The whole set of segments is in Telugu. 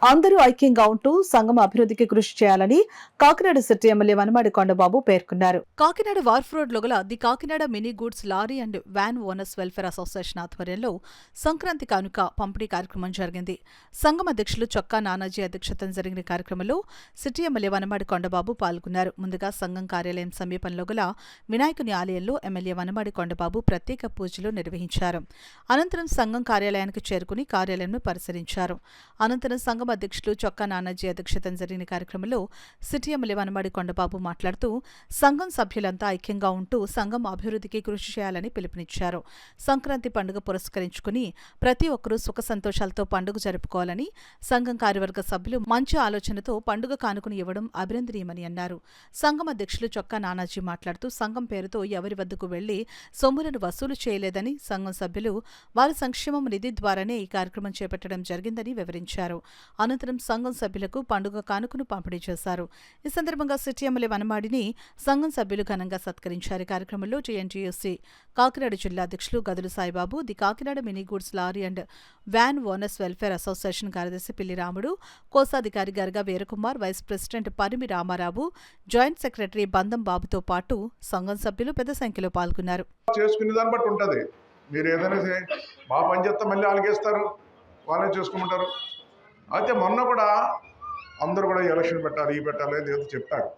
అందరూ ఐక్యంగా ఉంటూ సంఘం అభివృద్ధికి కృషి చేయాలని కాకినాడ సిటీ ఎమ్మెల్యే వనమాడి కొండబాబు పేర్కొన్నారు. కాకినాడ వార్ఫ్ రోడ్ లో గల the Kakinada mini goods lorry and van owners welfare association ఆధ్వర్యంలో సంక్రాంతి కానుక పంపిణీ కార్యక్రమం జరిగింది. సంఘం అధ్యక్షులు చొక్కా నానాజీ అధ్యక్షతన జరిగిన కార్యక్రమంలో సిటీ ఎమ్మెల్యే వనమాడి కొండబాబు పాల్గొన్నారు. ముందుగా సంఘం కార్యాలయం సమీపంలో గల వినాయకుని ఆలయంలో ఎమ్మెల్యే వనమాడి కొండబాబు ప్రత్యేక పూజలు నిర్వహించారు. అనంతరం సంఘం కార్యాలయానికి చేరుకుని కార్యాలయంను పరిశీలించారు. అనంతరం సంఘం అధ్యక్షులు చొక్కా నానాజీ అధ్యక్షతన జరిగిన కార్యక్రమంలో సిటీ ఎమ్మెల్యే వనమాడి కొండబాబు మాట్లాడుతూ సంఘం సభ్యులంతా ఐక్యంగా ఉంటూ సంఘం అభివృద్ధికి కృషి చేయాలని పిలుపునిచ్చారు. సంక్రాంతి పండుగ పురస్కరించుకుని ప్రతి ఒక్కరూ సుఖ సంతోషాలతో పండుగ జరుపుకోవాలని, సంఘం కార్యవర్గ సభ్యులు మంచి ఆలోచనతో పండుగ కానుకను ఇవ్వడం అభినందనీయమని అన్నారు. సంఘం అధ్యక్షులు చొక్కా నానాజీ మాట్లాడుతూ సంఘం పేరుతో ఎవరి వద్దకు వెళ్లి సొమ్ములను వసూలు చేయలేదని, సంఘం సభ్యులు వారి సంక్షేమం నిధి ద్వారానే ఈ కార్యక్రమం చేపట్టడం జరిగిందని వివరించారు. అనంతరం సంఘం సభ్యులకు పండుగ కానుకను పంపిణీ చేశారు. ఈ సందర్భంగా సిటీ ఎమ్మెల్యే వనమాడిని సంఘం సభ్యులు ఘనంగా సత్కరించారు. కార్యక్రమంలో టీఎన్టీయూసీ కాకినాడ జిల్లా అధ్యక్షులు Gadulu Saibabu, the Kakinada mini goods lorry and van owners welfare association కార్యదర్శి పిల్లి రాముడు, కోశాధికారి Garaga Veerakumar, vice president Parimi Ramarao, joint secretary Bandam బాబుతో పాటు సంఘం సభ్యులు పెద్ద సంఖ్యలో పాల్గొన్నారు. చేసుకునే దాన్ని బట్టి ఉంటుంది. మీరు ఏదైనా బాగా పనిచేస్తే మళ్ళీ ఆలగేస్తారు, వాళ్ళే చేసుకోమంటారు. అయితే మొన్న కూడా అందరూ కూడా ఎలక్షన్ పెట్టాలి, ఈ పెట్టాలి ఏదో చెప్పారు.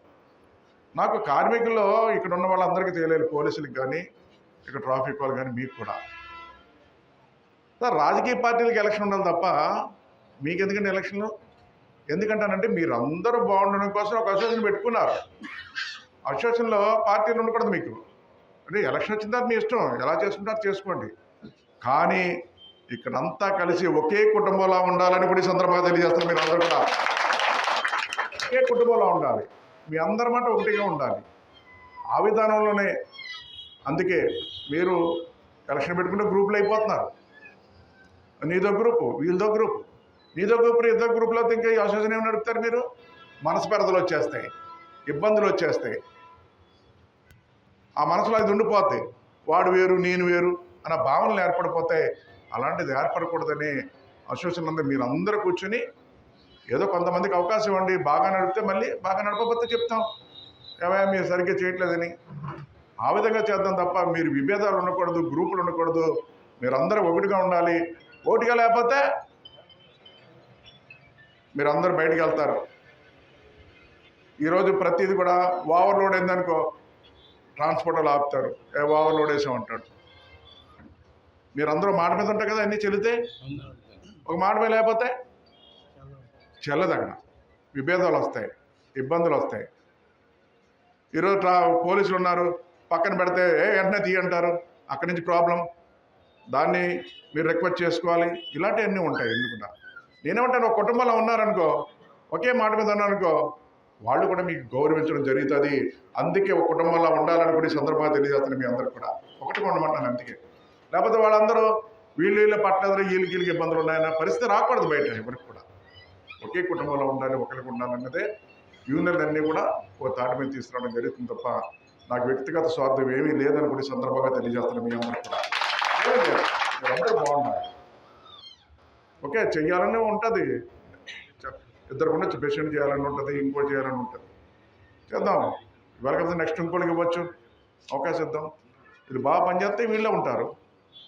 నాకు కార్మికుల్లో ఇక్కడ ఉన్న వాళ్ళందరికీ తెలియలేదు, పోలీసులకు కానీ ఇక్కడ ట్రాఫిక్ వాళ్ళు కానీ మీకు కూడా. సార్ రాజకీయ పార్టీలకు ఎలక్షన్ ఉండాలి తప్ప మీకు ఎందుకంటే ఎలక్షన్లు ఎందుకంటానంటే మీరందరూ బాగుండడం కోసం ఒక అసోసియేషన్ పెట్టుకున్నారు. అసోసియేషన్లో పార్టీలు ఉండకూడదు మీకు. అంటే ఎలక్షన్ వచ్చిన తర్వాత మీ ఇష్టం, ఎలా చేసుకుంటారో చేసుకోండి. కానీ ఇక్కడంతా కలిసి ఒకే కుటుంబంలో ఉండాలని కూడా ఈ సందర్భంగా తెలియజేస్తారు. మీరు అందరూ కూడా ఒకే కుటుంబంలో ఉండాలి, మీ అందరి మాట ఒకటిగా ఉండాలి. ఆ విధానంలోనే అందుకే మీరు ఎలక్షన్ పెట్టుకుంటే గ్రూపులు అయిపోతున్నారు. నీదో గ్రూపు, వీళ్ళదో గ్రూపు, నీదో గ్రూపు, ఇద్దరు గ్రూపులో ఇంకా ఈ అసోసియేషన్ ఏమి నడుపుతారు మీరు? మనస్పర్ధలు వచ్చేస్తాయి, ఇబ్బందులు వచ్చేస్తాయి. ఆ మనసులో అది ఉండిపోతాయి. వాడు వేరు నేను వేరు అన్న భావనలు ఏర్పడిపోతాయి. అలాంటిది ఏర్పడకూడదని అసోసియేషన్ అందరూ మీరు అందరూ కూర్చొని ఏదో కొంతమందికి అవకాశం ఇవ్వండి. బాగా నడిపితే మళ్ళీ బాగా నడపకపోతే చెప్తాం ఏమైనా మీరు సరిగ్గా చేయట్లేదని. ఆ విధంగా చేద్దాం తప్ప మీరు విభేదాలు ఉండకూడదు, గ్రూపులు ఉండకూడదు. మీరందరూ ఒకటిగా ఉండాలి. ఒకటిగా లేకపోతే మీరందరూ బయటికి వెళ్తారు. ఈరోజు ప్రతిదీ కూడా ఓవర్లోడ్ అయిందనుకో ట్రాన్స్పోర్టర్లు ఆపుతారు, ఓవర్లోడ్ వేసామంటాడు. మీరందరూ మాట మీద ఉంటారు కదా, అన్నీ చెల్లితే. ఒక మాట మీద లేకపోతే చెల్లదగన విభేదాలు వస్తాయి, ఇబ్బందులు వస్తాయి. ఈరోజు పోలీసులు ఉన్నారు, పక్కన పెడితే వెంటనే తీయంటారు, అక్కడి నుంచి ప్రాబ్లం. దాన్ని మీరు రిక్వెస్ట్ చేసుకోవాలి. ఇలాంటివన్నీ ఉంటాయి. ఎందుకుంటా నేనేమంటాను, ఒక కుటుంబంలో ఉన్నారనుకో, ఒకే మాట మీద ఉన్నారనుకో, వాళ్ళు కూడా మీకు గౌరవించడం జరుగుతుంది. అందుకే ఒక కుటుంబంలో ఉండాలని కూడా ఈ సందర్భంగా తెలియజేస్తాను. మీ అందరికి కూడా ఒకటిగా ఉండమంటాను. అందుకే లేకపోతే వాళ్ళందరూ వీళ్ళు పట్టలేదు, వీళ్ళకి ఇబ్బందులు ఉన్నాయన్న పరిస్థితి రాకూడదు. బయట ఎవరికి కూడా ఒకే కుటుంబంలో ఉండాలి, ఒకరికి ఉండాలన్నదే యూనియన్లన్నీ కూడా ఓ తాటి మీద తీసుకురావడం జరుగుతుంది తప్ప నాకు వ్యక్తిగత స్వార్థం ఏమీ లేదని కూడా ఈ సందర్భంగా తెలియజేస్తాను. మీ అందరికి కూడా మీరందరూ బాగున్నారు. ఓకే చెయ్యాలని ఉంటుంది, ఇద్దరు కూడా పేషెంట్ చేయాలని ఉంటుంది, ఇంకోటి చేయాలని ఉంటుంది. చేద్దాం. ఇవాళ కదా నెక్స్ట్ ఇంకోటికి ఇవ్వచ్చు, అవకాశం ఇద్దాం. ఇది బాగా పనిచేస్తే వీళ్ళే ఉంటారు.